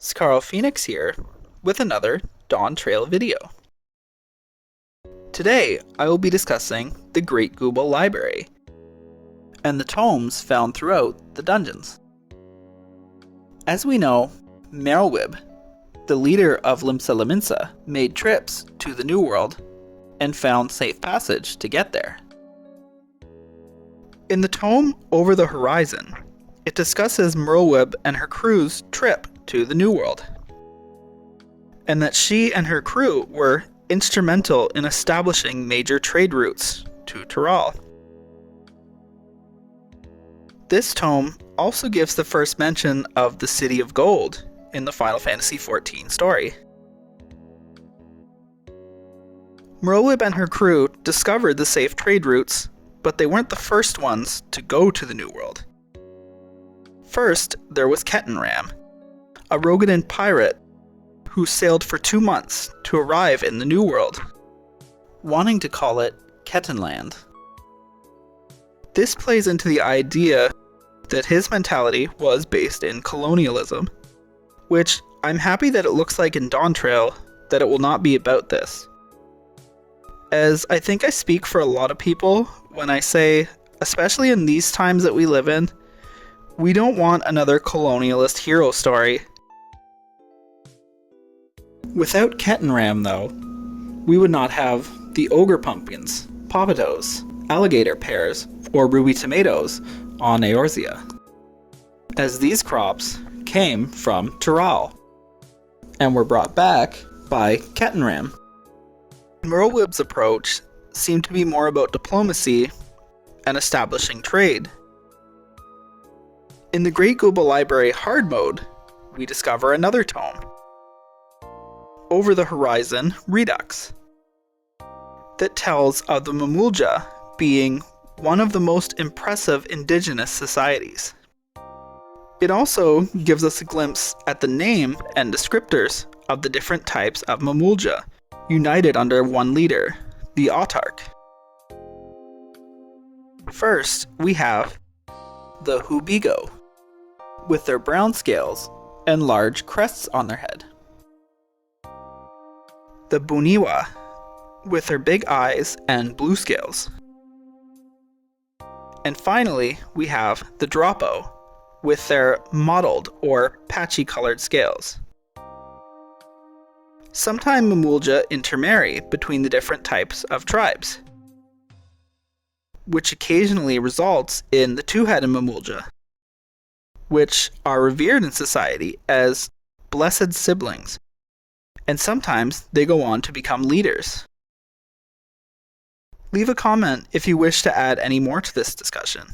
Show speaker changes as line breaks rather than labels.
Scarl Phoenix here with another DawnTrail video. Today I will be discussing the Great Gubal Library and the tomes found throughout the dungeons. As we know, Merlwyb, the leader of Limsa Lominsa, made trips to the New World and found safe passage to get there. In the tome Over the Horizon, it discusses Merlwyb and her crew's trip to the New World, and that she and her crew were instrumental in establishing major trade routes to Tyrol. This tome also gives the first mention of the City of Gold in the Final Fantasy XIV story. Merlwyb and her crew discovered the safe trade routes, but they weren't the first ones to go to the New World. First, there was Kettenram, a Rogadan pirate who sailed for 2 months to arrive in the New World, wanting to call it Kettenland. This plays into the idea that his mentality was based in colonialism, which I'm happy that it looks like in DawnTrail that it will not be about this. As I think I speak for a lot of people when I say, especially in these times that we live in, we don't want another colonialist hero story. Without Kettenram, though, we would not have the ogre pumpkins, poppatoes, alligator pears, or ruby tomatoes on Eorzea, as these crops came from Tyrol and were brought back by Kettenram. Merlwyb's approach seemed to be more about diplomacy and establishing trade. In the Great Gubal Library hard mode, we discover another tome, Over the Horizon Redux, that tells of the Mamulja being one of the most impressive indigenous societies. It also gives us a glimpse at the name and descriptors of the different types of Mamulja, united under one leader, the Autarch. First, we have the Hubigo, with their brown scales and large crests on their head. The Buniwa, with their big eyes and blue scales. And finally, we have the Dropo, with their mottled or patchy colored scales. Sometimes Mamulja intermarry between the different types of tribes, which occasionally results in the two-headed Mamulja, which are revered in society as blessed siblings, and sometimes they go on to become leaders. Leave a comment if you wish to add any more to this discussion.